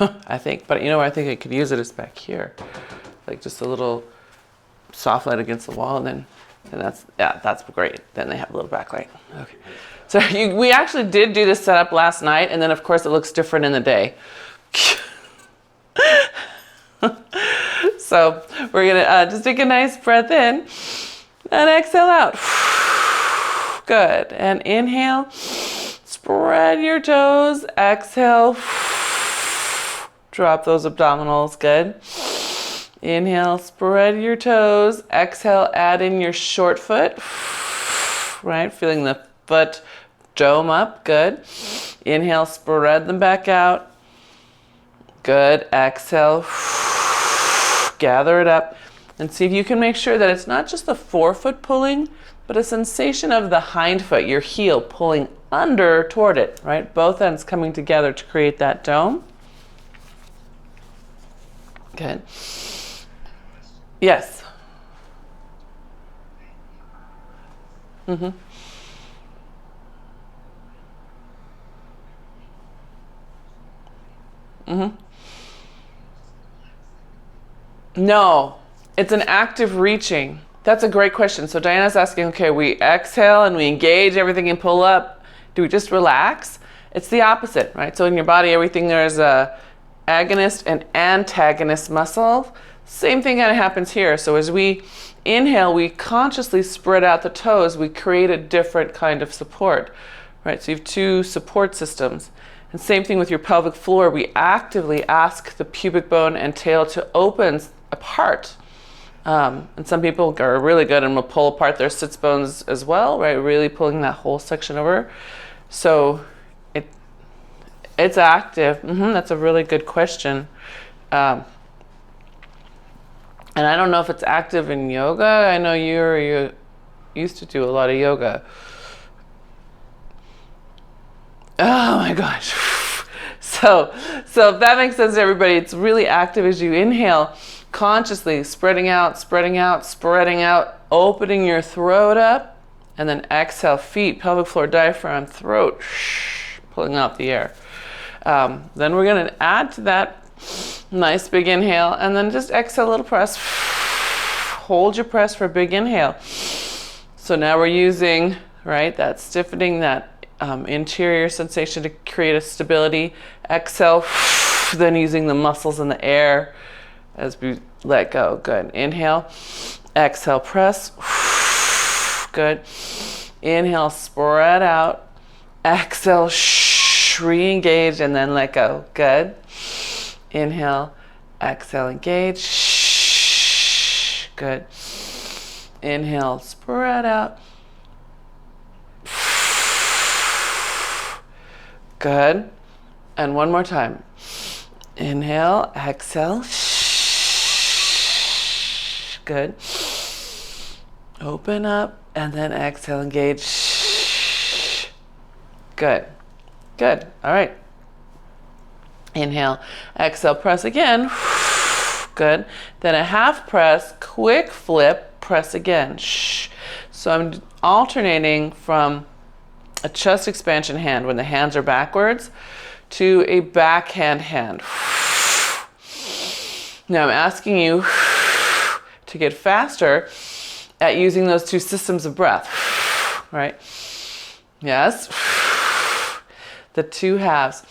I think. But you know where I think I could use it is back here. Like just a little soft light against the wall, and that's great. Then they have a little backlight. Okay. So we actually did do this setup last night, and then of course it looks different in the day. So we're gonna just take a nice breath in and exhale out. Good. And inhale, spread your toes. Exhale, drop those abdominals. Good. Inhale, spread your toes. Exhale, add in your short foot. Right, feeling the foot dome up. Good. Inhale, spread them back out. Good. Exhale, gather it up. And see if you can make sure that it's not just the forefoot pulling, but a sensation of the hind foot, your heel pulling under toward it, right? Both ends coming together to create that dome. Good. Yes. Mm-hmm. Mm-hmm. No, it's an active reaching. That's a great question. So Diana's asking, okay, we exhale and we engage everything and pull up. Do we just relax? It's the opposite, right? So in your body, everything there's a agonist and antagonist muscle. Same thing kind of happens here. So as we inhale, we consciously spread out the toes. We create a different kind of support, right? So you have two support systems. And same thing with your pelvic floor. We actively ask the pubic bone and tail to open apart. And some people are really good and will pull apart their sits bones as well, right? Really pulling that whole section over. So it's active. That's a really good question. And I don't know if it's active in yoga. I know you used to do a lot of yoga. Oh my gosh. So if that makes sense to everybody, it's really active as you inhale, consciously spreading out, opening your throat up, and then exhale, feet, pelvic floor, diaphragm, throat, pulling out the air. Then we're going to add to that nice big inhale, and then just exhale a little press. Hold your press for a big inhale. So now we're using, right, that stiffening, that interior sensation to create a stability. Exhale, then using the muscles in the air as we let go. Good. Inhale, exhale, press. Good. Inhale, spread out. Exhale, re-engage, and then let go. Good. Inhale, exhale, engage. Good. Inhale, spread out. Good. And one more time. Inhale, exhale. Good. Open up and then exhale, engage. Good. Good. All right. Inhale, exhale, press again. Good. Then a half press, quick flip, press again. So I'm alternating from a chest expansion hand when the hands are backwards to a backhand hand. Now I'm asking you to get faster at using those two systems of breath, right? Yes. The two halves.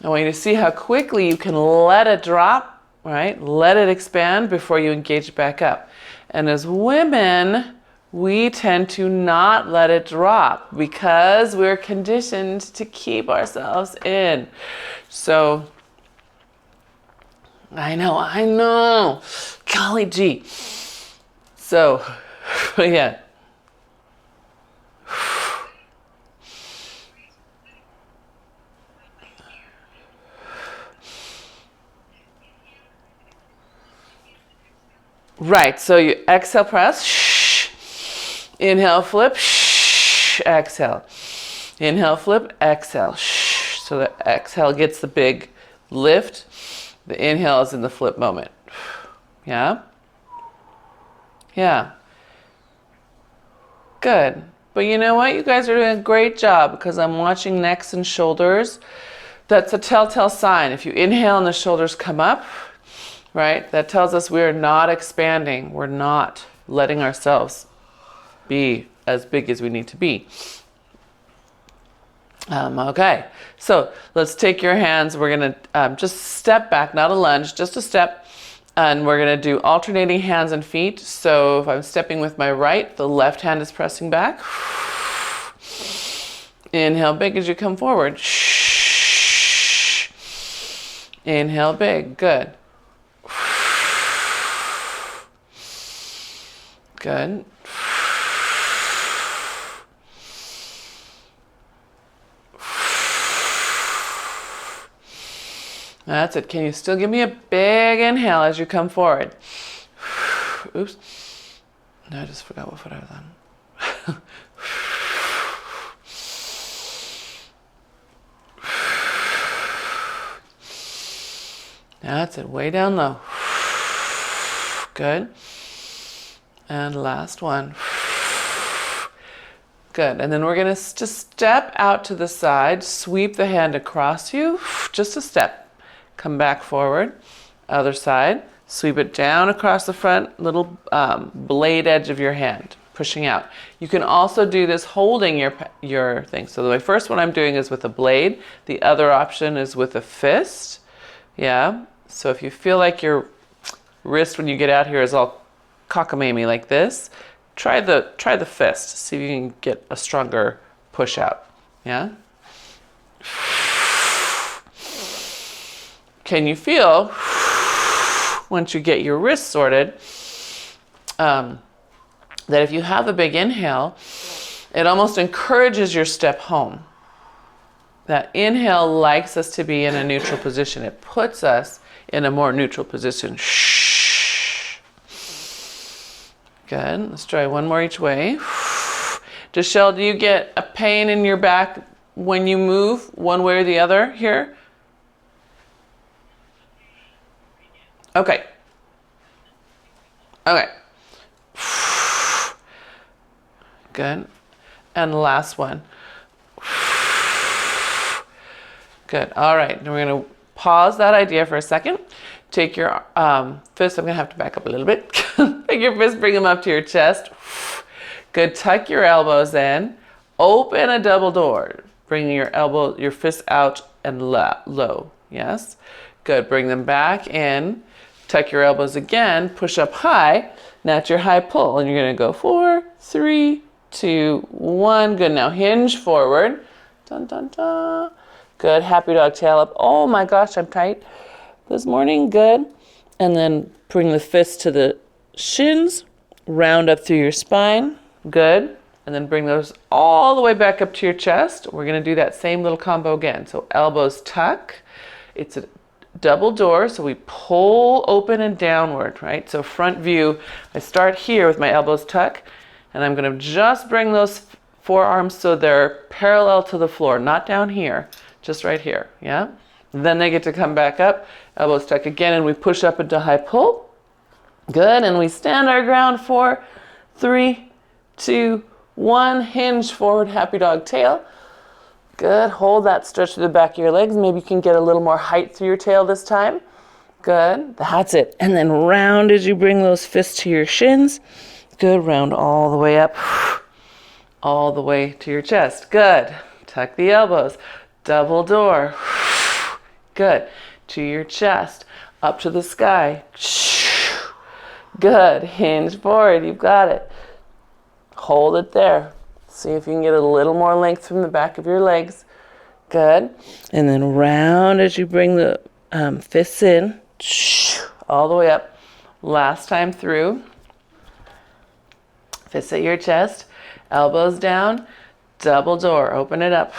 I want you to see how quickly you can let it drop, right? Let it expand before you engage it back up. And as women, we tend to not let it drop because we're conditioned to keep ourselves in. So, I know. Golly gee. So, yeah. Right, so you exhale, press. Inhale, flip, exhale. Inhale, flip, exhale. So the exhale gets the big lift. The inhale is in the flip moment. Yeah? Yeah. Good. But you know what? You guys are doing a great job because I'm watching necks and shoulders. That's a telltale sign. If you inhale and the shoulders come up, right, that tells us we're not expanding. We're not letting ourselves be as big as we need to be. Okay, so let's take your hands. We're going to just step back, not a lunge, just a step. And we're going to do alternating hands and feet. So if I'm stepping with my right, the left hand is pressing back. Inhale big as you come forward. Inhale big. Good. Good. That's it. Can you still give me a big inhale as you come forward? Oops. No, I just forgot what foot I was on. That's it. Way down low. Good. And last one. Good. And then we're going to just step out to the side, sweep the hand across you, just a step. Come back forward, other side, sweep it down across the front, little blade edge of your hand, pushing out. You can also do this holding your thing. So the first one I'm doing is with a blade. The other option is with a fist. Yeah. So if you feel like your wrist when you get out here is all cockamamie like this, try the fist. See if you can get a stronger push out. Yeah. Can you feel, once you get your wrist sorted, that if you have a big inhale, it almost encourages your step home. That inhale likes us to be in a neutral position. It puts us in a more neutral position. Good. Let's try one more each way. Deshelle, do you get a pain in your back when you move one way or the other here? Okay. Okay. Good. And last one. Good. All right. Now we're going to pause that idea for a second. Take your fist. I'm going to have to back up a little bit. Take your fist, bring them up to your chest. Good. Tuck your elbows in. Open a double door. Bring your fist out and low. Yes. Good. Bring them back in. Tuck your elbows again, push up high. Now it's your high pull, and you're gonna go 4, 3, 2, 1. Good, now hinge forward. Dun, dun, dun. Good, happy dog, tail up. Oh my gosh, I'm tight this morning, good. And then bring the fist to the shins, round up through your spine, good. And then bring those all the way back up to your chest. We're gonna do that same little combo again. So elbows tuck, it's a double door, so we pull open and downward, right? So front view, I start here with my elbows tuck, and I'm going to just bring those forearms so they're parallel to the floor, not down here, just right here, yeah? Then they get to come back up, elbows tuck again, and we push up into high pull. Good, and we stand our ground 4, 3, 2, 1, hinge forward, happy dog tail. Good. Hold that stretch through the back of your legs. Maybe you can get a little more height through your tail this time. Good. That's it. And then round as you bring those fists to your shins. Good. Round all the way up. All the way to your chest. Good. Tuck the elbows. Double door. Good. To your chest. Up to the sky. Good. Hinge forward. You've got it. Hold it there. See if you can get a little more length from the back of your legs. Good. And then round as you bring the fists in. All the way up. Last time through. Fists at your chest. Elbows down. Double door. Open it up.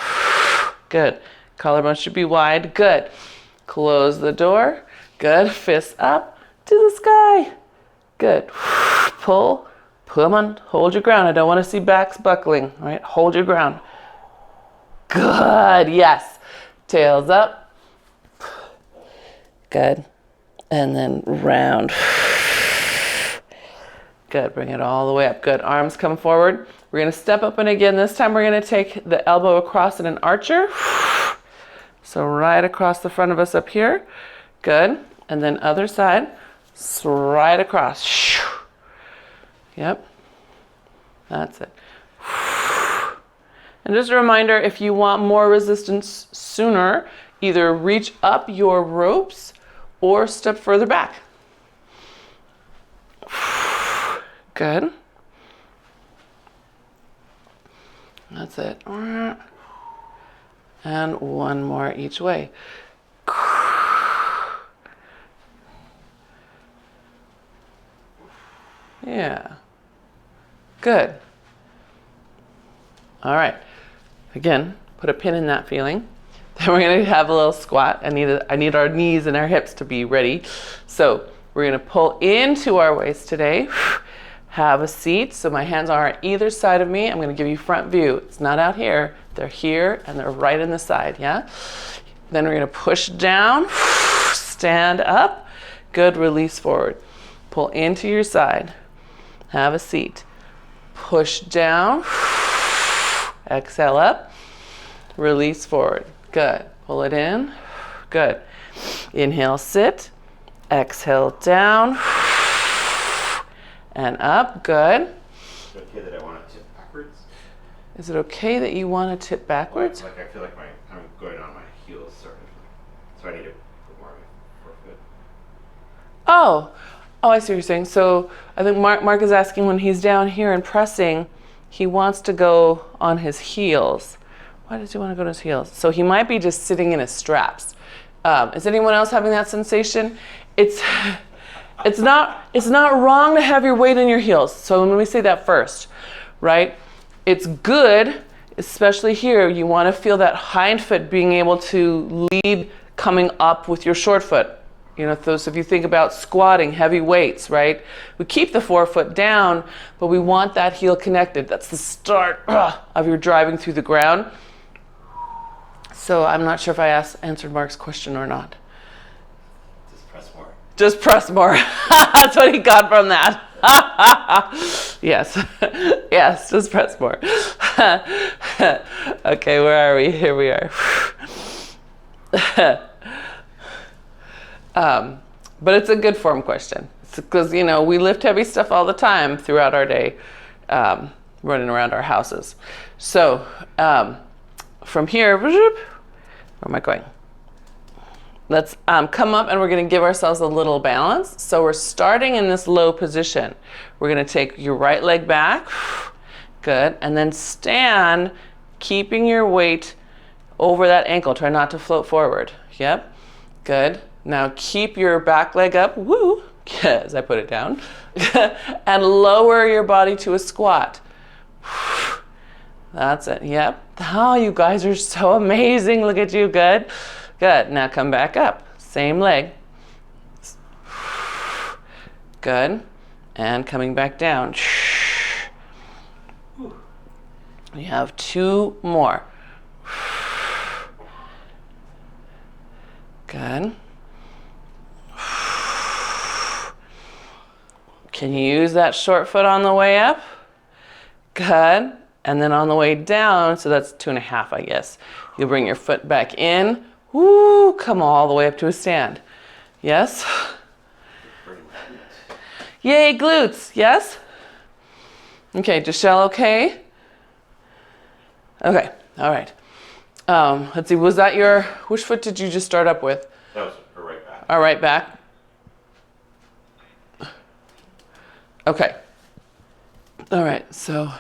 Good. Collarbone should be wide. Good. Close the door. Good. Fists up to the sky. Good. Pull. Come on, hold your ground. I don't want to see backs buckling, all right? Hold your ground. Good, yes. Tails up. Good. And then round. Good, bring it all the way up. Good, arms come forward. We're gonna step up and again. This time we're gonna take the elbow across in an archer. So right across the front of us up here. Good. And then other side. Right across. Yep. That's it. And just a reminder, if you want more resistance sooner, either reach up your ropes or step further back. Good. That's it. And one more each way. Yeah. Good. All right. Again, put a pin in that feeling. Then we're going to have a little squat. I need our knees and our hips to be ready. So we're going to pull into our waist today. Have a seat. So my hands are on either side of me. I'm going to give you front view. It's not out here. They're here and they're right in the side. Yeah. Then we're going to push down, stand up. Good. Release forward. Pull into your side. Have a seat. Push down. Exhale up. Release forward. Good. Pull it in. Good. Inhale, sit. Exhale, down. And up. Good. Is it okay that I want to tip backwards? Is it okay that you want to tip backwards? Like I feel like I'm going on my heels, sort of. So I need to put more of my forefoot. Oh, I see what you're saying. So I think Mark is asking when he's down here and pressing, he wants to go on his heels. Why does he want to go on his heels? So he might be just sitting in his straps. Is anyone else having that sensation? It's not wrong to have your weight in your heels. So when we say that first, right? It's good, especially here. You want to feel that hind foot being able to lead coming up with your short foot. You know, so if you think about squatting, heavy weights, right? We keep the forefoot down, but we want that heel connected. That's the start of your driving through the ground. So I'm not sure if I answered Mark's question or not. Just press more. Just press more. That's what he got from that. Yes. Yes, just press more. Okay, where are we? Here we are. But it's a good form question. Because, you know, we lift heavy stuff all the time throughout our day, running around our houses. So from here, where am I going? Let's come up and we're going to give ourselves a little balance. So we're starting in this low position. We're going to take your right leg back. Good. And then stand, keeping your weight over that ankle. Try not to float forward. Yep. Good. Now keep your back leg up, woo, as I put it down, and lower your body to a squat. That's it, yep. Oh, you guys are so amazing, look at you, good. Good, now come back up, same leg. Good, and coming back down. We have 2 more. Good. Can you use that short foot on the way up? Good. And then on the way down, so that's 2.5, I guess. You'll bring your foot back in. Woo, come all the way up to a stand. Yes? Yay, glutes. Yes? Okay, Giselle, okay? Okay, all right. Let's see, was that which foot did you just start up with? That was her right back. Our right back. Okay. All right, so,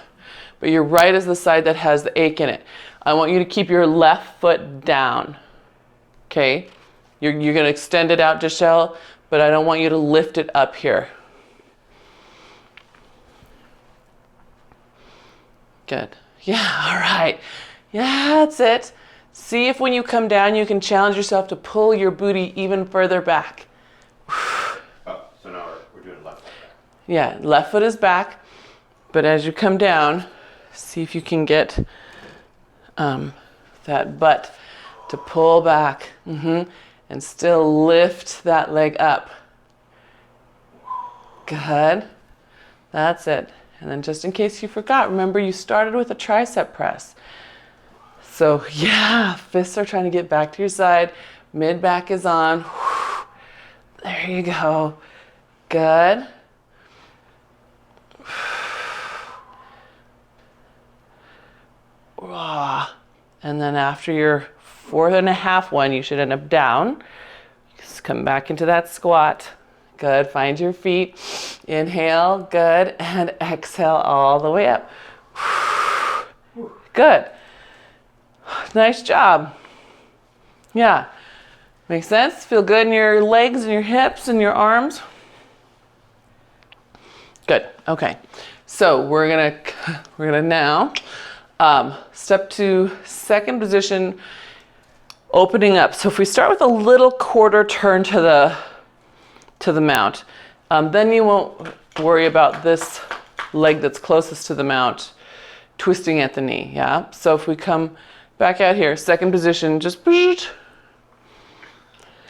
but your right is the side that has the ache in it. I want you to keep your left foot down. Okay? You're going to extend it out, Giselle, but I don't want you to lift it up here. Good. Yeah, all right. Yeah, that's it. See if when you come down, you can challenge yourself to pull your booty even further back. Oh, so now we're doing left foot back. Yeah, left foot is back, but as you come down, see if you can get that butt to pull back and still lift that leg up. Good. That's it. And then just in case you forgot, remember you started with a tricep press. So yeah, fists are trying to get back to your side. Mid back is on. There you go. Good. And then after your 4.5 one, you should end up down. Just come back into that squat. Good. Find your feet. Inhale. Good. And exhale all the way up. Good. Nice job. Yeah. Makes sense? Feel good in your legs and your hips and your arms? Good. Okay. So we're gonna now step to second position, opening up. So if we start with a little quarter turn to the mount, then you won't worry about this leg that's closest to the mount twisting at the knee. Yeah. So if we come back out here, second position, just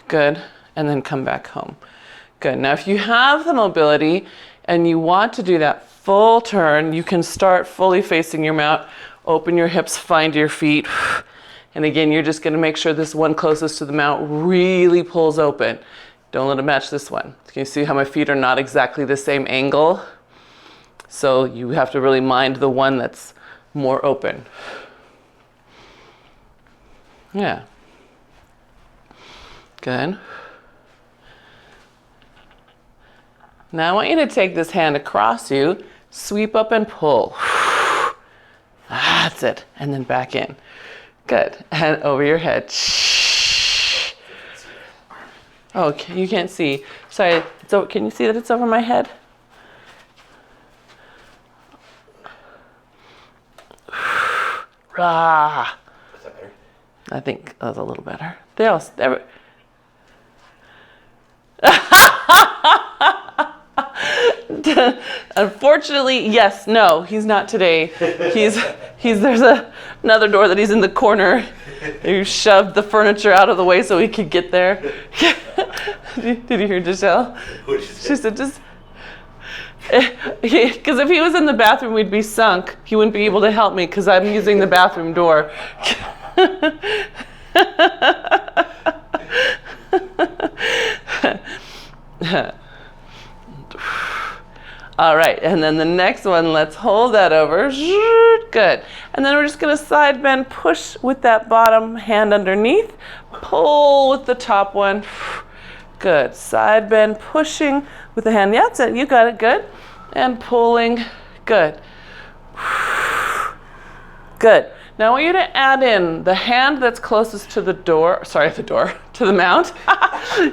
good, and then come back home. Good. Now if you have the mobility and you want to do that full turn, you can start fully facing your mount, open your hips, find your feet. And again, you're just going to make sure this one closest to the mount really pulls open. Don't let it match this one. Can you see how my feet are not exactly the same angle? So you have to really mind the one that's more open. Yeah. Good. Now I want you to take this hand across you, sweep up and pull. That's it. And then back in. Good. And over your head. Oh, you can't see. Sorry. So can you see that it's over my head? Ah. Is that better? I think that was a little better. They all. Unfortunately, yes, no, he's not today. There's another door that he's in the corner. You shoved the furniture out of the way so he could get there. Did you hear Giselle? She said, just, because if he was in the bathroom, we'd be sunk. He wouldn't be able to help me because I'm using the bathroom door. All right, and then the next one, let's hold that over. Good. And then we're just going to side bend, push with that bottom hand underneath, pull with the top one. Good. Side bend, pushing with the hand. Yeah, that's it. You got it. Good. And pulling. Good. Good. Now I want you to add in the hand that's closest to the door, to the mount.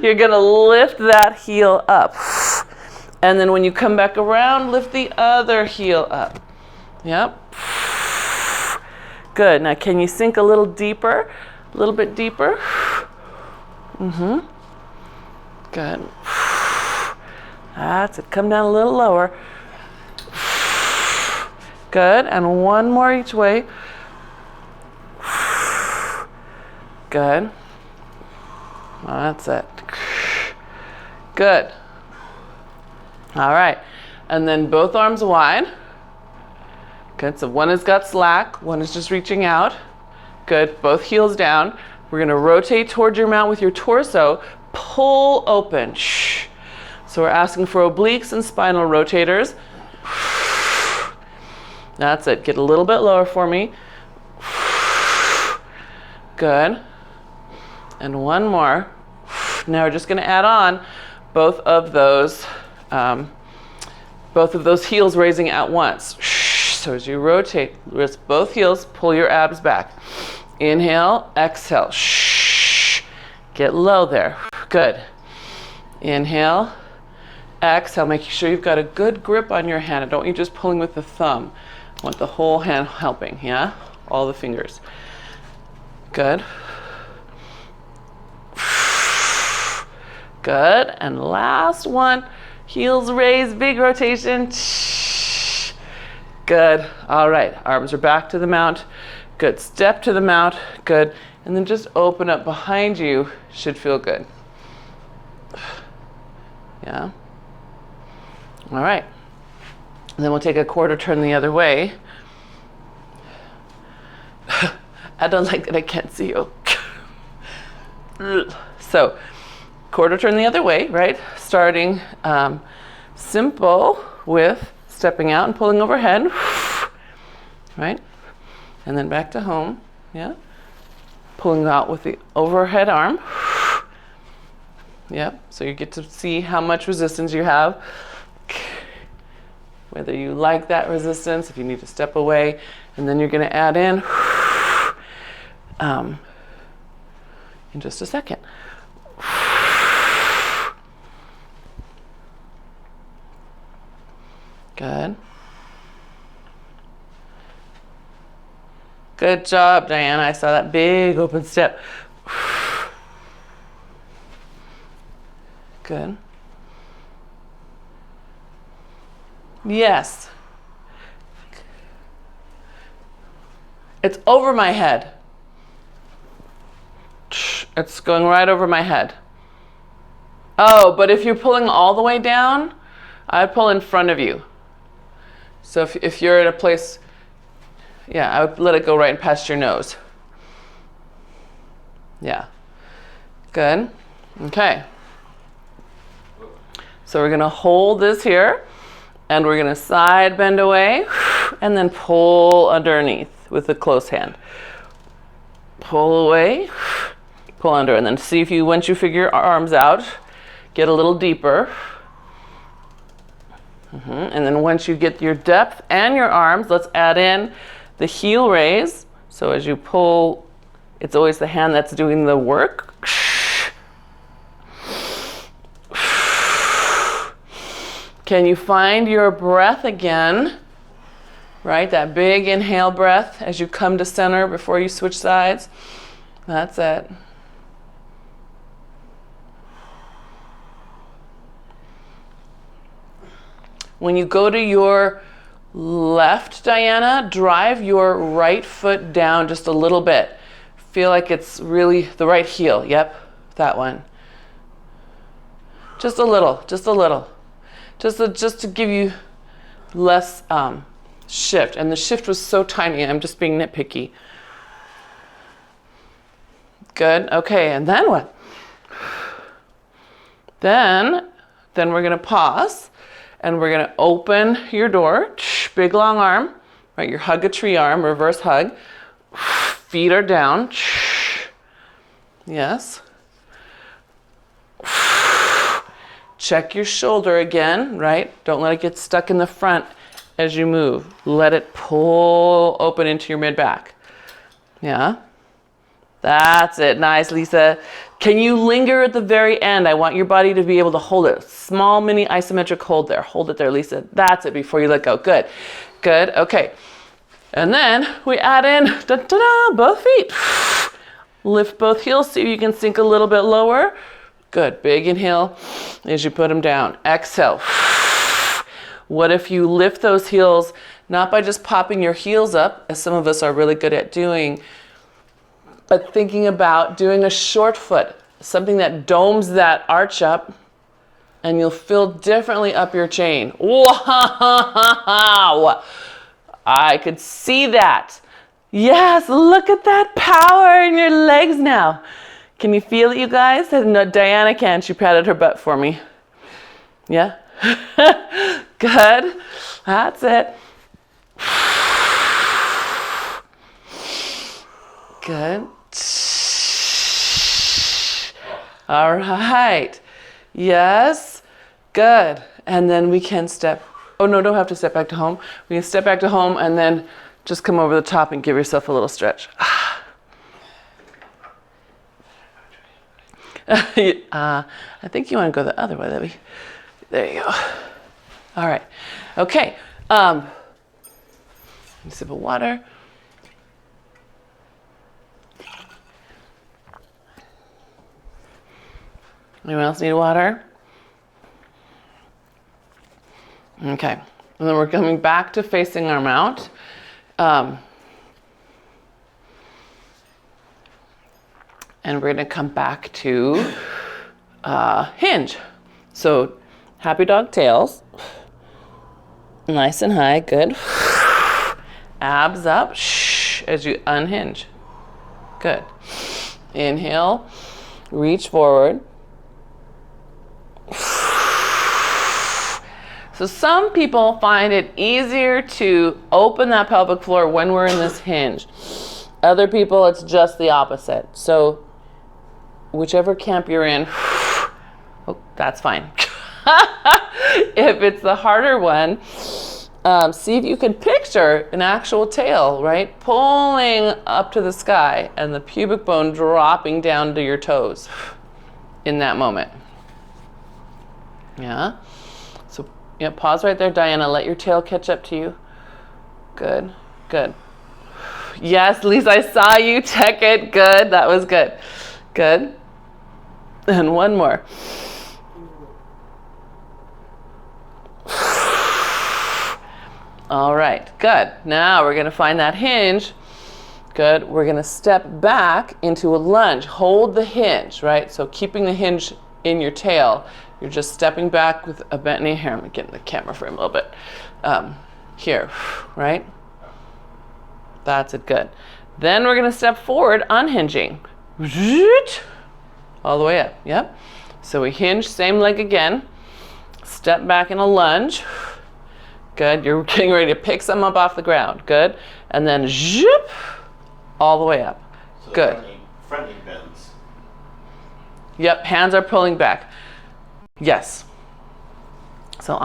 You're going to lift that heel up. And then when you come back around, lift the other heel up. Yep. Good. Now can you sink a little deeper? A little bit deeper. Mm-hmm. Good. That's it. Come down a little lower. Good. And one more each way. Good. That's it. Good. All right. And then both arms wide. Good. So one has got slack, one is just reaching out. Good. Both heels down. We're going to rotate towards your mount with your torso. Pull open. So we're asking for obliques and spinal rotators. That's it. Get a little bit lower for me. Good. And one more. Now we're just going to add on both of those heels raising at once. So as you rotate, with both heels, pull your abs back. Inhale, exhale. Get low there. Good. Inhale, exhale. Making sure you've got a good grip on your hand. I don't want you just pulling with the thumb. I want the whole hand helping, yeah? All the fingers. Good. Good. And last one. Heels raised, big rotation. Good. All right. Arms are back to the mount. Good. Step to the mount. Good. And then just open up behind you. Should feel good. Yeah. All right. And then we'll take a quarter turn the other way. I don't like that I can't see you. So, quarter turn the other way, right? Starting simple with stepping out and pulling overhead, right? And then back to home, yeah? Pulling out with the overhead arm. Yep, so you get to see how much resistance you have. Whether you like that resistance, if you need to step away, and then you're gonna add in just a second. Good. Good job, Diana. I saw that big open step. Good. Yes. It's over my head. It's going right over my head. Oh, but if you're pulling all the way down, I'd pull in front of you. So if you're at a place, yeah, I would let it go right past your nose. Yeah. Good. Okay. So we're gonna hold this here, and we're gonna side bend away, and then pull underneath with a close hand. Pull away, pull under, and then see if you, once you figure your arms out, get a little deeper. And then once you get your depth and your arms, let's add in the heel raise. So as you pull, it's always the hand that's doing the work. Can you find your breath again? Right, that big inhale breath as you come to center before you switch sides. That's it. When you go to your left, Diana, drive your right foot down just a little bit. Feel like it's really the right heel. Yep, that one. Just a little, just a little. Just to give you less shift. And the shift was so tiny, I'm just being nitpicky. Good, okay, and then what? Then we're gonna pause, and we're gonna open your door, big long arm, right, your hug a tree arm, reverse hug. Feet are down, yes. Check your shoulder again, right? Don't let it get stuck in the front as you move. Let it pull open into your mid-back. Yeah? That's it. Nice, Lisa. Can you linger at the very end? I want your body to be able to hold it. Small mini isometric hold there. Hold it there, Lisa. That's it before you let go. Good. Good. Okay. And then we add in da-da-da, both feet. Lift both heels. See if you can sink a little bit lower. Good. Big inhale as you put them down. Exhale. What if you lift those heels, not by just popping your heels up, as some of us are really good at doing, but thinking about doing a short foot, something that domes that arch up, and you'll feel differently up your chain. Wow! I could see that. Yes, look at that power in your legs now. Can you feel it, you guys? No, Diana can. She patted her butt for me. Yeah? Good. That's it. Good. All right. Yes. Good. And then we can step. Oh, no, don't have to step back to home. We can step back to home and then just come over the top and give yourself a little stretch. I think you want to go the other way. There you go. All right. Okay. A sip of water. Anyone else need water? Okay. And then we're coming back to facing our mount. And we're going to come back to hinge. So happy dog tails. Nice and high. Good. Abs up as you unhinge. Good. Inhale, reach forward. So some people find it easier to open that pelvic floor when we're in this hinge. Other people, it's just the opposite. So whichever camp you're in, oh, that's fine. If it's the harder one, see if you can picture an actual tail, right? Pulling up to the sky and the pubic bone dropping down to your toes in that moment. Yeah. So yeah, pause right there, Diana. Let your tail catch up to you. Good, good. Yes, Lisa, I saw you. Check it. Good. That was good. Good. And one more. All right, good. Now we're going to find that hinge. Good. We're going to step back into a lunge. Hold the hinge, right? So keeping the hinge in your tail. You're just stepping back with a bent knee. Here, I'm going to get in the camera frame a little bit. Here, right? That's it, good. Then we're going to step forward, unhinging. All the way up, yep. So we hinge, same leg again. Step back in a lunge. Good, you're getting ready to pick some up off the ground. Good, and then zip, all the way up. So good. Front knee bends. Yep, hands are pulling back. Yes. So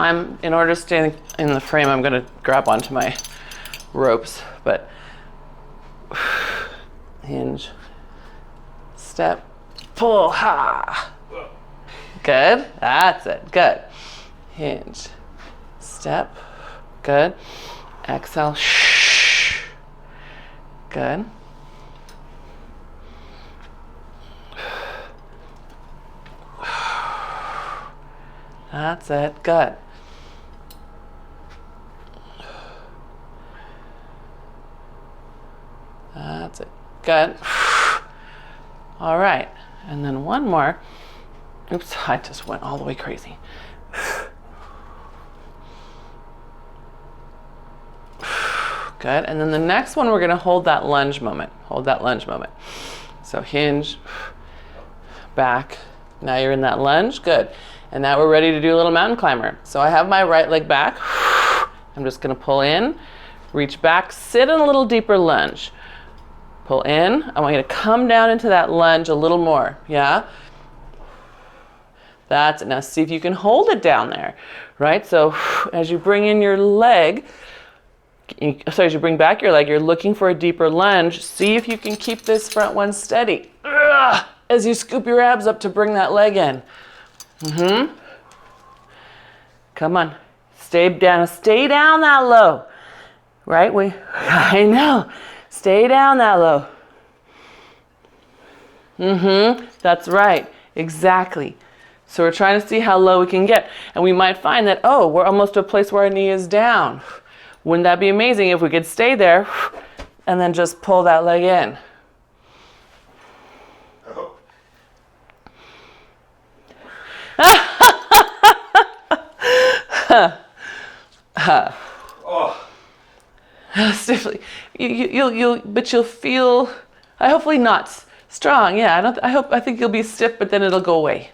in order to stay in the frame, I'm going to grab onto my ropes, but hinge, step, pull, ha. Good, that's it, good. Hinge, step, good. Exhale, shh. Good. That's it, good. That's it, good. All right, and then one more. Oops, I just went all the way crazy. Good, and then the next one we're gonna hold that lunge moment. Hold that lunge moment. So hinge, back. Now you're in that lunge, good. And now we're ready to do a little mountain climber. So I have my right leg back. I'm just gonna pull in, reach back, sit in a little deeper lunge. Pull in, I want you to come down into that lunge a little more, yeah? That's it. Now see if you can hold it down there, right? So as you bring in your leg, as you bring back your leg, you're looking for a deeper lunge. See if you can keep this front one steady. Ugh, as you scoop your abs up to bring that leg in. Come on, stay down that low, right? I know, stay down that low. That's right, exactly. So we're trying to see how low we can get. And we might find that, oh, we're almost to a place where our knee is down. Wouldn't that be amazing if we could stay there and then just pull that leg in? Stiffly, you'll feel, hopefully not strong. Yeah, I think you'll be stiff, but then it'll go away.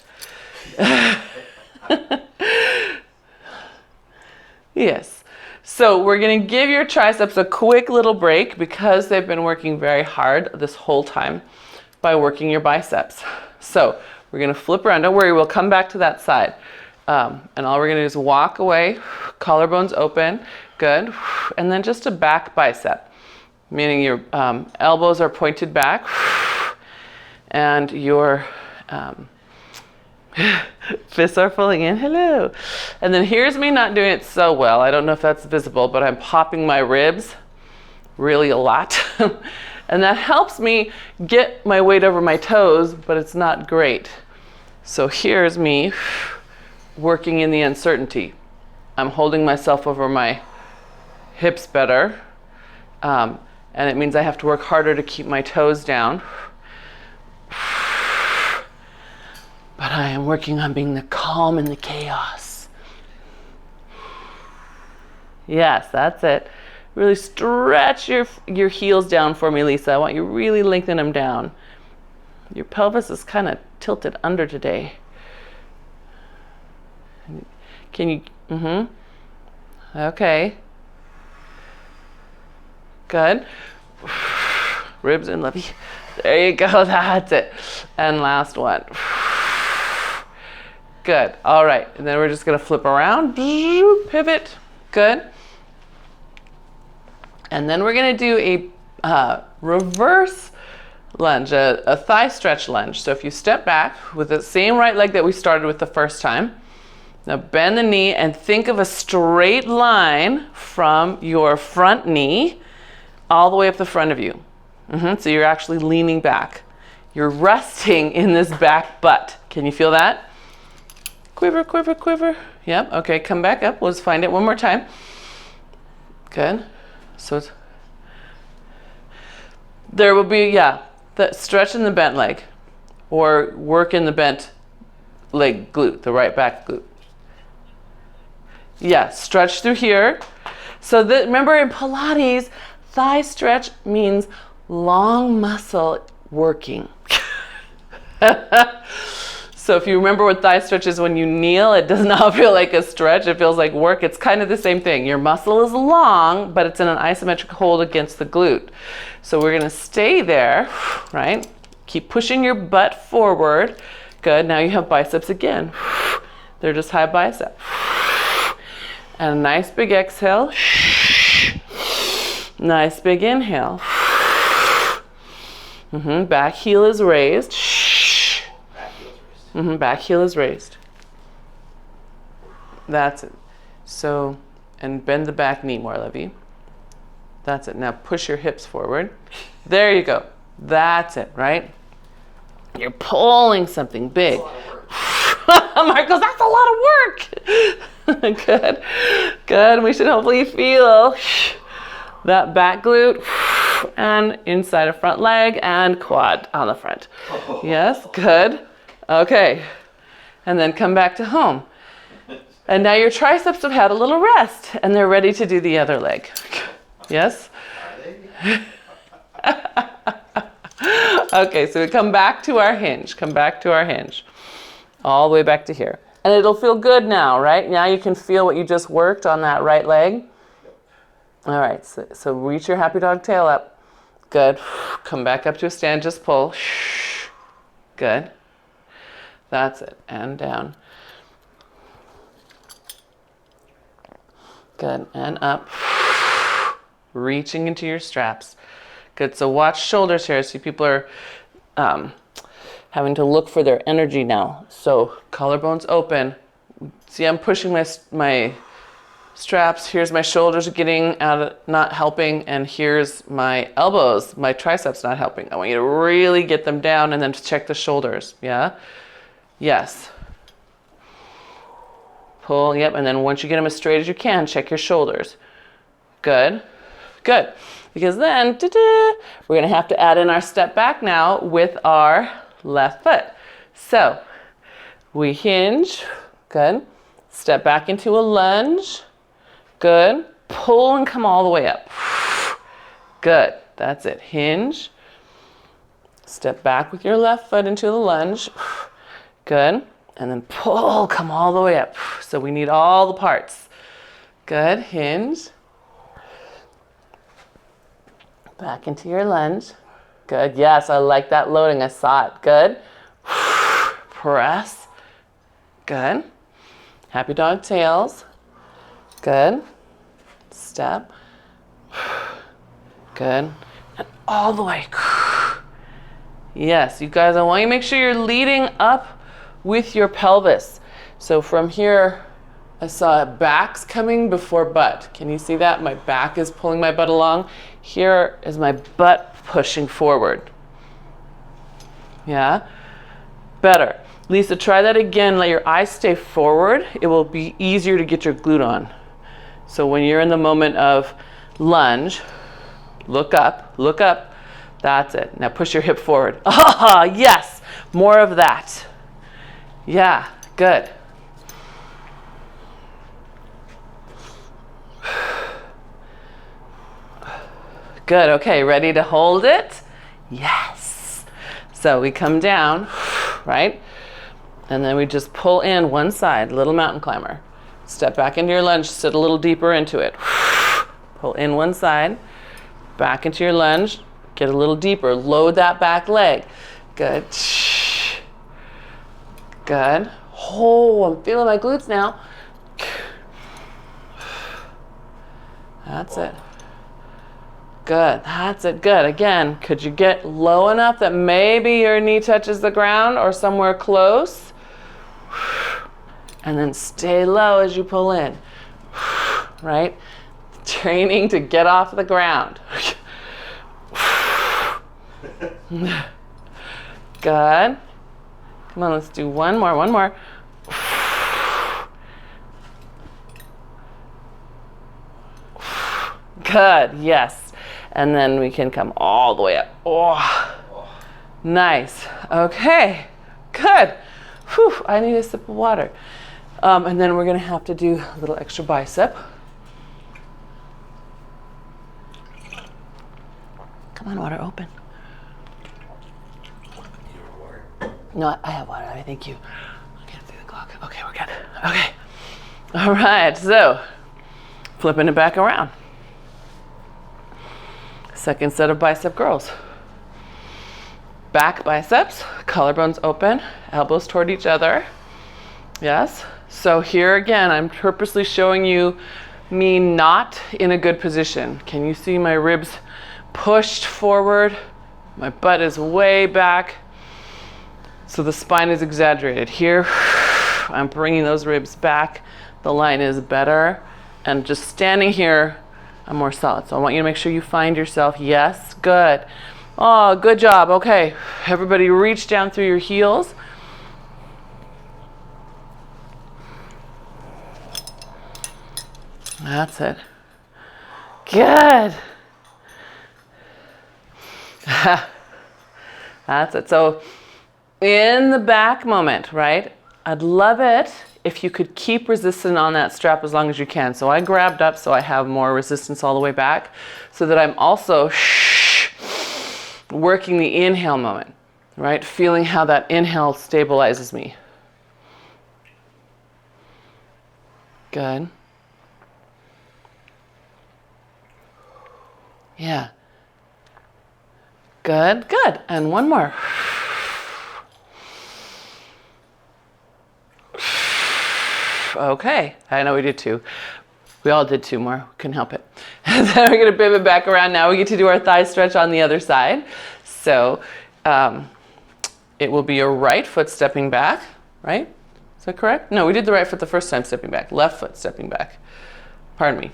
Yes. So we're going to give your triceps a quick little break because they've been working very hard this whole time by working your biceps. So we're going to flip around. Don't worry, we'll come back to that side. And all we're going to do is walk away, collarbones open, good. And then just a back bicep, meaning your elbows are pointed back and your fists are pulling in, hello. And then here's me not doing it so well. I don't know if that's visible, but I'm popping my ribs really a lot. And that helps me get my weight over my toes, but it's not great. So here's me working in the uncertainty. I'm holding myself over my hips better. And it means I have to work harder to keep my toes down. But I am working on being the calm in the chaos. Yes, that's it. Really stretch your heels down for me, Lisa. I want you really lengthen them down. Your pelvis is kind of tilted under today. Can you, okay. Good. Ribs in, lovey. There you go, that's it. And last one. Good, all right. And then we're just gonna flip around, pivot, good. And then we're gonna do a reverse lunge, a thigh stretch lunge. So if you step back with the same right leg that we started with the first time, now bend the knee and think of a straight line from your front knee all the way up the front of you. So you're actually leaning back. You're resting in this back butt. Can you feel that? Quiver, quiver, quiver. Yep, okay, come back up. Let's find it one more time. Good. So there will be, the stretch in the bent leg or work in the bent leg glute, the right back glute. Yeah, stretch through here. So remember in Pilates, thigh stretch means long muscle working. So if you remember what thigh stretch is when you kneel, it does not feel like a stretch, it feels like work. It's kind of the same thing. Your muscle is long, but it's in an isometric hold against the glute. So we're gonna stay there, right? Keep pushing your butt forward. Good, now you have biceps again. They're just high bicep. And a nice big exhale. Nice big inhale. Back heel is raised. Back heel is raised. That's it. So, and bend the back knee more, Levy. That's it. Now push your hips forward. There you go. That's it, right? You're pulling something big. Mark goes, that's a lot of work. Good. Good. We should hopefully feel that back glute and inside of front leg and quad on the front. Yes, good. Okay. And then come back to home. And now your triceps have had a little rest and they're ready to do the other leg. Yes? Okay, so we come back to our hinge. Come back to our hinge. All the way back to here. And it'll feel good now, right? Now you can feel what you just worked on that right leg. All right, so reach your happy dog tail up. Good. Come back up to a stand, just pull. Good. That's it, and down. Good, and up. Reaching into your straps. Good, so watch shoulders here. See, people are having to look for their energy now. So collarbones open. See, I'm pushing my straps. Here's my shoulders getting out, not helping, and here's my elbows, my triceps not helping. I want you to really get them down and then check the shoulders. Yeah? Yes. Pull, yep, and then once you get them as straight as you can, check your shoulders. Good. Good. Because then, we're gonna have to add in our step back now with our left foot. So, we hinge, good. Step back into a lunge, good. Pull and come all the way up. Good, that's it. Hinge, step back with your left foot into the lunge, good. And then pull, come all the way up. So we need all the parts. Good, hinge. Back into your lunge. Good, yes, I like that loading, I saw it. Good. Press. Good. Happy dog tails. Good. Step. Good. And all the way. Yes, you guys, I want you to make sure you're leading up with your pelvis. So from here, I saw backs coming before butt. Can you see that? My back is pulling my butt along. Here is my butt pushing forward. Yeah? Better. Lisa, try that again. Let your eyes stay forward. It will be easier to get your glute on. So when you're in the moment of lunge, look up, look up. That's it. Now push your hip forward. Ah, yes, more of that. Yeah, good. Good, okay, ready to hold it? Yes. So we come down, right? And then we just pull in one side, little mountain climber. Step back into your lunge, sit a little deeper into it. Pull in one side, back into your lunge, get a little deeper, load that back leg. Good. Good. Oh, I'm feeling my glutes now. That's it. Good, that's it, good. Again, could you get low enough that maybe your knee touches the ground or somewhere close? And then stay low as you pull in, right? Training to get off the ground. Good. Come on, let's do one more. Good, yes. And then we can come all the way up. Oh, nice. Okay, good. Whew, I need a sip of water. And then we're gonna have to do a little extra bicep. Come on, water, open. No, I have water, thank you. I can't see the clock. Okay, we're good. Okay. All right, so flipping it back around. Second set of bicep curls. Back biceps, collarbones open, elbows toward each other. Yes. So here again, I'm purposely showing you me not in a good position. Can you see my ribs pushed forward? My butt is way back. So the spine is exaggerated. Here, I'm bringing those ribs back. The line is better. And just standing here, I'm more solid. So I want you to make sure you find yourself. Yes, good. Oh, good job. Okay, everybody reach down through your heels. That's it. Good. That's it. So in the back moment, right? I'd love it if you could keep resistance on that strap as long as you can. So I grabbed up so I have more resistance all the way back so that I'm also working the inhale moment, right? Feeling how that inhale stabilizes me. Good. Yeah. Good, good. And one more. Okay, I know we did two. We all did two more, couldn't help it. And then we're gonna pivot back around. Now we get to do our thigh stretch on the other side. So it will be your right foot stepping back, right? Is that correct? No, we did the right foot the first time stepping back. Left foot stepping back. Pardon me.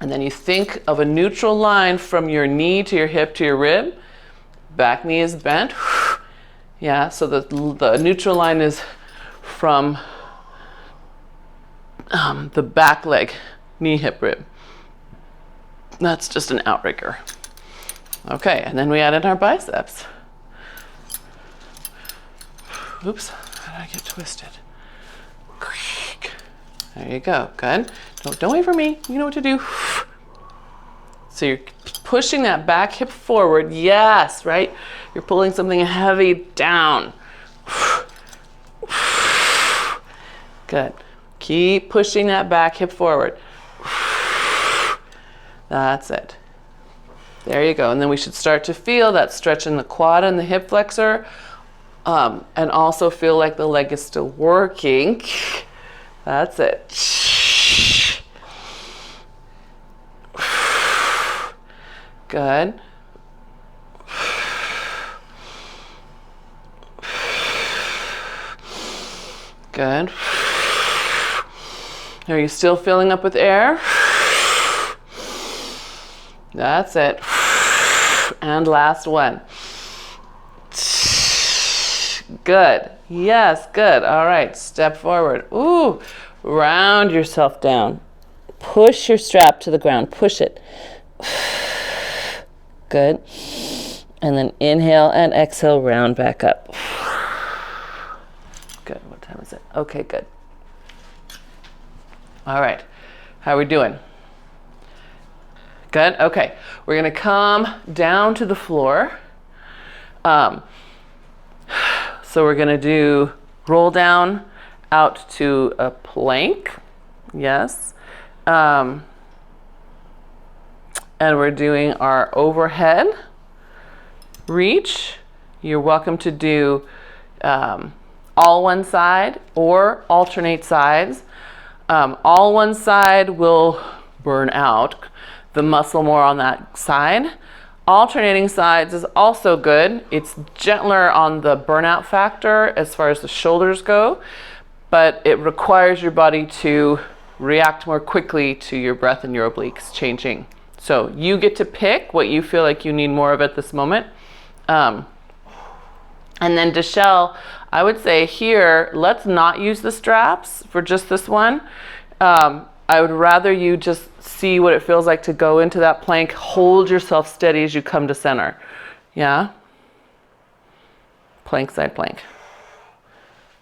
And then you think of a neutral line from your knee to your hip to your rib. Back knee is bent. Yeah, so the neutral line is from the back leg, knee, hip, rib. That's just an outrigger. Okay, and then we added our biceps. Oops, how did I get twisted? There you go, good. Don't wait for me, you know what to do. So you're pushing that back hip forward, yes, right? You're pulling something heavy down. Good. Keep pushing that back hip forward. That's it. There you go. And then we should start to feel that stretch in the quad and the hip flexor, and also feel like the leg is still working. That's it. Good. Good. Are you still filling up with air? That's it. And last one. Good. Yes, good. All right, step forward. Ooh, round yourself down. Push your strap to the ground. Push it. Good. And then inhale and exhale, round back up. Good. What time is it? Okay, good. All right. How are we doing? Good. Okay. We're going to come down to the floor. So we're going to do roll down out to a plank. Yes. And we're doing our overhead reach. You're welcome to do all one side or alternate sides. All one side will burn out the muscle more on that side. Alternating sides is also good. It's gentler on the burnout factor as far as the shoulders go, but it requires your body to react more quickly to your breath and your obliques changing. So you get to pick what you feel like you need more of at this moment. And then Deshelle, I would say here, let's not use the straps for just this one. I would rather you just see what it feels like to go into that plank. Hold yourself steady as you come to center. Yeah? Plank, side plank.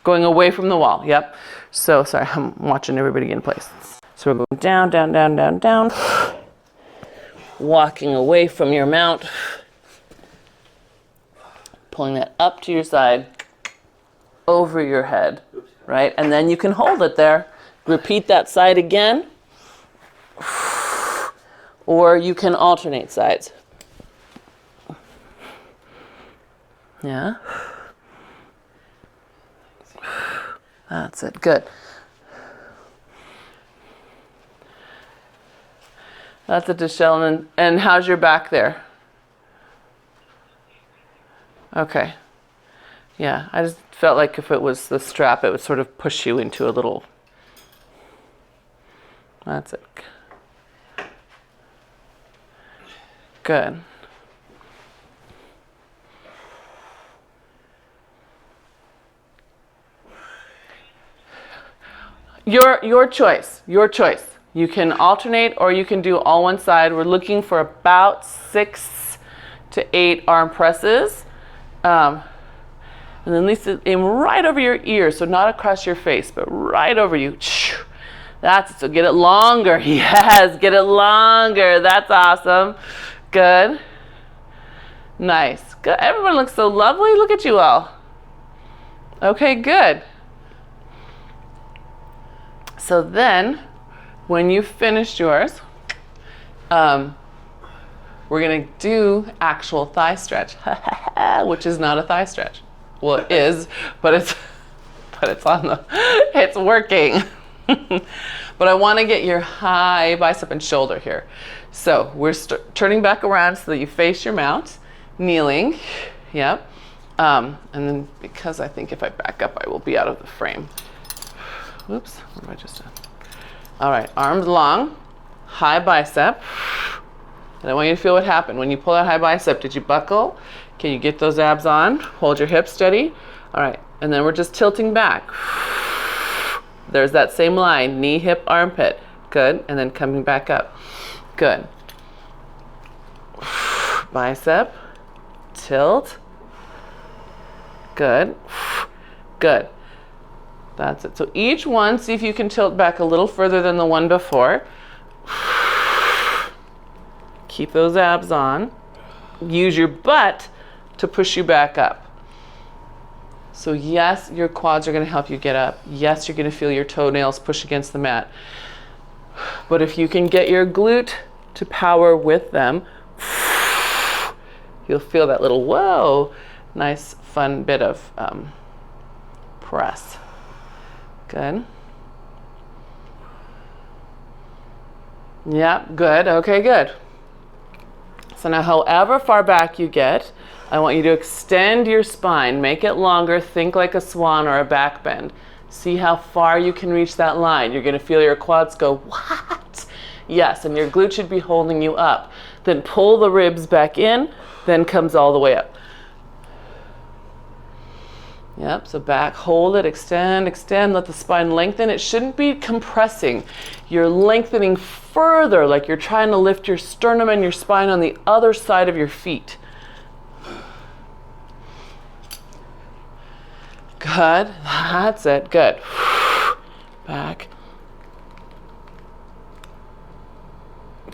Going away from the wall. Yep. So, sorry, I'm watching everybody get in place. So we're going down, down, down, down, down. Walking away from your mount. Pulling that up to your side. Over your head. Right? And then you can hold it there. Repeat that side again, or you can alternate sides. Yeah. That's it. Good. That's it, Deshelle. And how's your back there? Okay. Yeah, I just felt like if it was the strap, it would sort of push you into a little. That's it. Good. Your choice. Your choice. You can alternate or you can do all one side. We're looking for about 6 to 8 arm presses. And then Lisa, aim right over your ear, so not across your face, but right over you. That's it. So get it longer. Yes, get it longer. That's awesome. Good. Nice. Good. Everyone looks so lovely. Look at you all. Okay, good. So then, when you've finished yours, we're going to do actual thigh stretch, which is not a thigh stretch. Well, it is, but it's working. But I want to get your high bicep and shoulder here. So we're turning back around so that you face your mount, kneeling. Yep. And then because I think if I back up, I will be out of the frame. Whoops. What have I just done? All right. Arms long, high bicep. And I want you to feel what happened. When you pull that high bicep, did you buckle? Can you get those abs on? Hold your hips steady. All right. And then we're just tilting back. There's that same line, knee, hip, armpit. Good. And then coming back up. Good. Bicep. Tilt. Good. Good. That's it. So each one, see if you can tilt back a little further than the one before. Keep those abs on. Use your butt to push you back up. So yes, your quads are going to help you get up. Yes, you're going to feel your toenails push against the mat. But if you can get your glute to power with them, you'll feel that little, whoa, nice, fun bit of press. Good. Yeah, good. Okay, good. So now however far back you get, I want you to extend your spine, make it longer, think like a swan or a back bend. See how far you can reach that line. You're going to feel your quads go, what? Yes, and your glute should be holding you up. Then pull the ribs back in, then comes all the way up. Yep, so back, hold it, extend, extend, let the spine lengthen. It shouldn't be compressing. You're lengthening further, like you're trying to lift your sternum and your spine on the other side of your feet. Good, that's it, good. Back.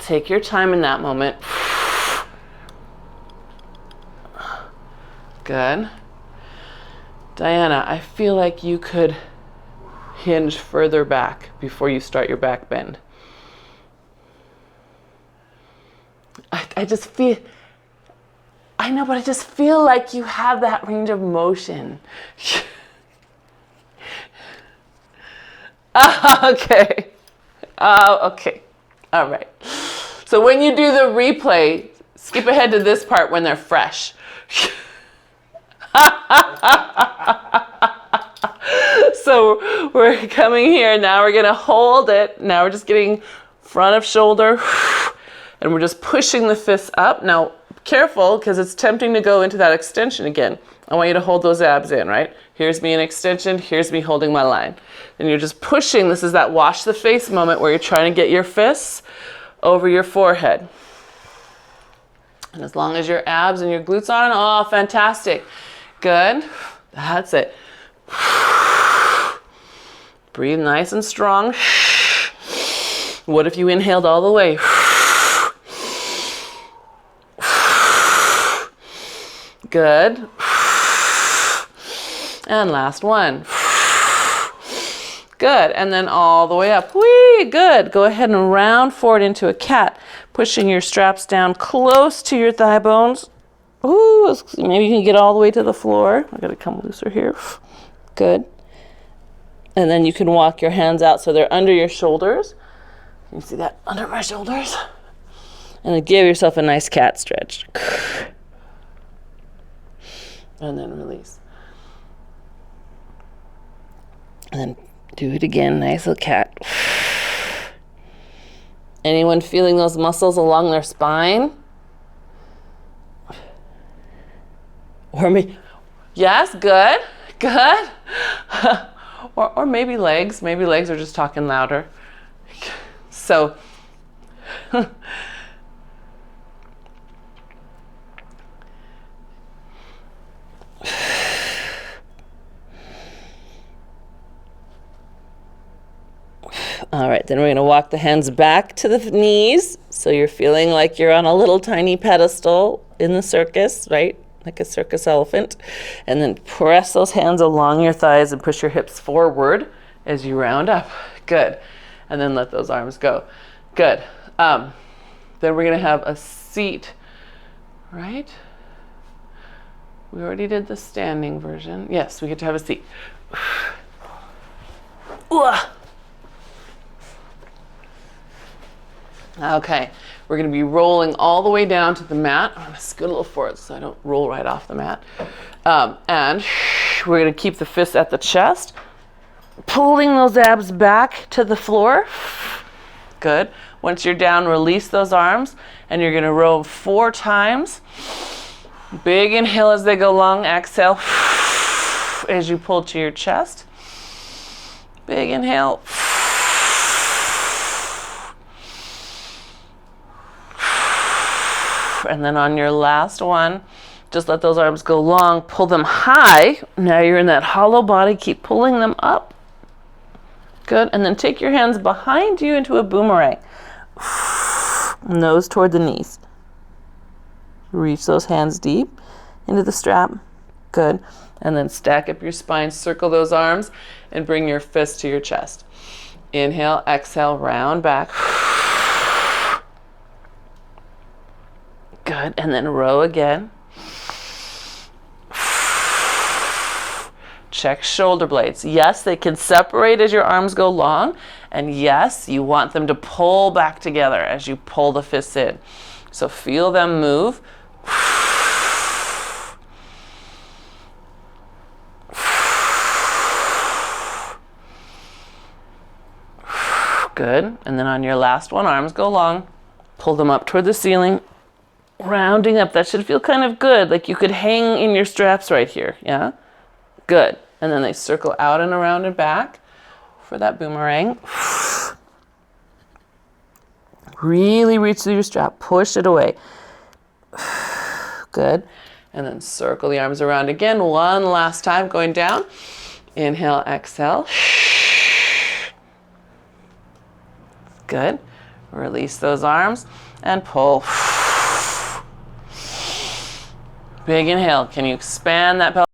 Take your time in that moment. Good. Diana, I feel like you could hinge further back before you start your back bend. I just feel, I know, but I just feel like you have that range of motion. Okay. Okay. All right. So when you do the replay, skip ahead to this part when they're fresh. So we're coming here. Now we're going to hold it. Now we're just getting front of shoulder. And we're just pushing the fists up. Now, careful, because it's tempting to go into that extension again. I want you to hold those abs in, right? Here's me in extension. Here's me holding my line. And you're just pushing. This is that wash the face moment where you're trying to get your fists over your forehead. And as long as your abs and your glutes on, oh, fantastic. Good. That's it. Breathe nice and strong. What if you inhaled all the way? Good. And last one. Good. And then all the way up. Whee! Good. Go ahead and round forward into a cat, pushing your straps down close to your thigh bones. Ooh, maybe you can get all the way to the floor. I gotta come looser here. Good. And then you can walk your hands out so they're under your shoulders. You see that? Under my shoulders. And then give yourself a nice cat stretch. And then release. And then do it again, nice little cat. Anyone feeling those muscles along their spine? Or me? Yes, good, good. Or maybe legs. Maybe legs are just talking louder. So, all right, then we're going to walk the hands back to the knees. So you're feeling like you're on a little tiny pedestal in the circus, right? Like a circus elephant. And then press those hands along your thighs and push your hips forward as you round up. Good. And then let those arms go. Good. Then we're going to have a seat, right? We already did the standing version. Yes, we get to have a seat. Okay, we're going to be rolling all the way down to the mat. I'm going to scoot a little forward so I don't roll right off the mat. And we're going to keep the fists at the chest, pulling those abs back to the floor. Good. Once you're down, release those arms, and you're going to row 4 times. Big inhale as they go long. Exhale as you pull to your chest. Big inhale. And then on your last one, just let those arms go long, pull them high. Now you're in that hollow body, keep pulling them up. Good, and then take your hands behind you into a boomerang. Nose toward the knees. Reach those hands deep into the strap. Good, and then stack up your spine, circle those arms, and bring your fist to your chest. Inhale, exhale, round back. Good, and then row again. Check shoulder blades. Yes, they can separate as your arms go long, and yes, you want them to pull back together as you pull the fists in. So feel them move. Good, and then on your last one, arms go long. Pull them up toward the ceiling. Rounding up, that should feel kind of good, like you could hang in your straps right here, yeah? Good. And then they circle out and around and back for that boomerang. Really reach through your strap, push it away. Good. And then circle the arms around again, one last time, going down. Inhale, exhale. Good. Release those arms and pull. Big inhale. Can you expand that pelvic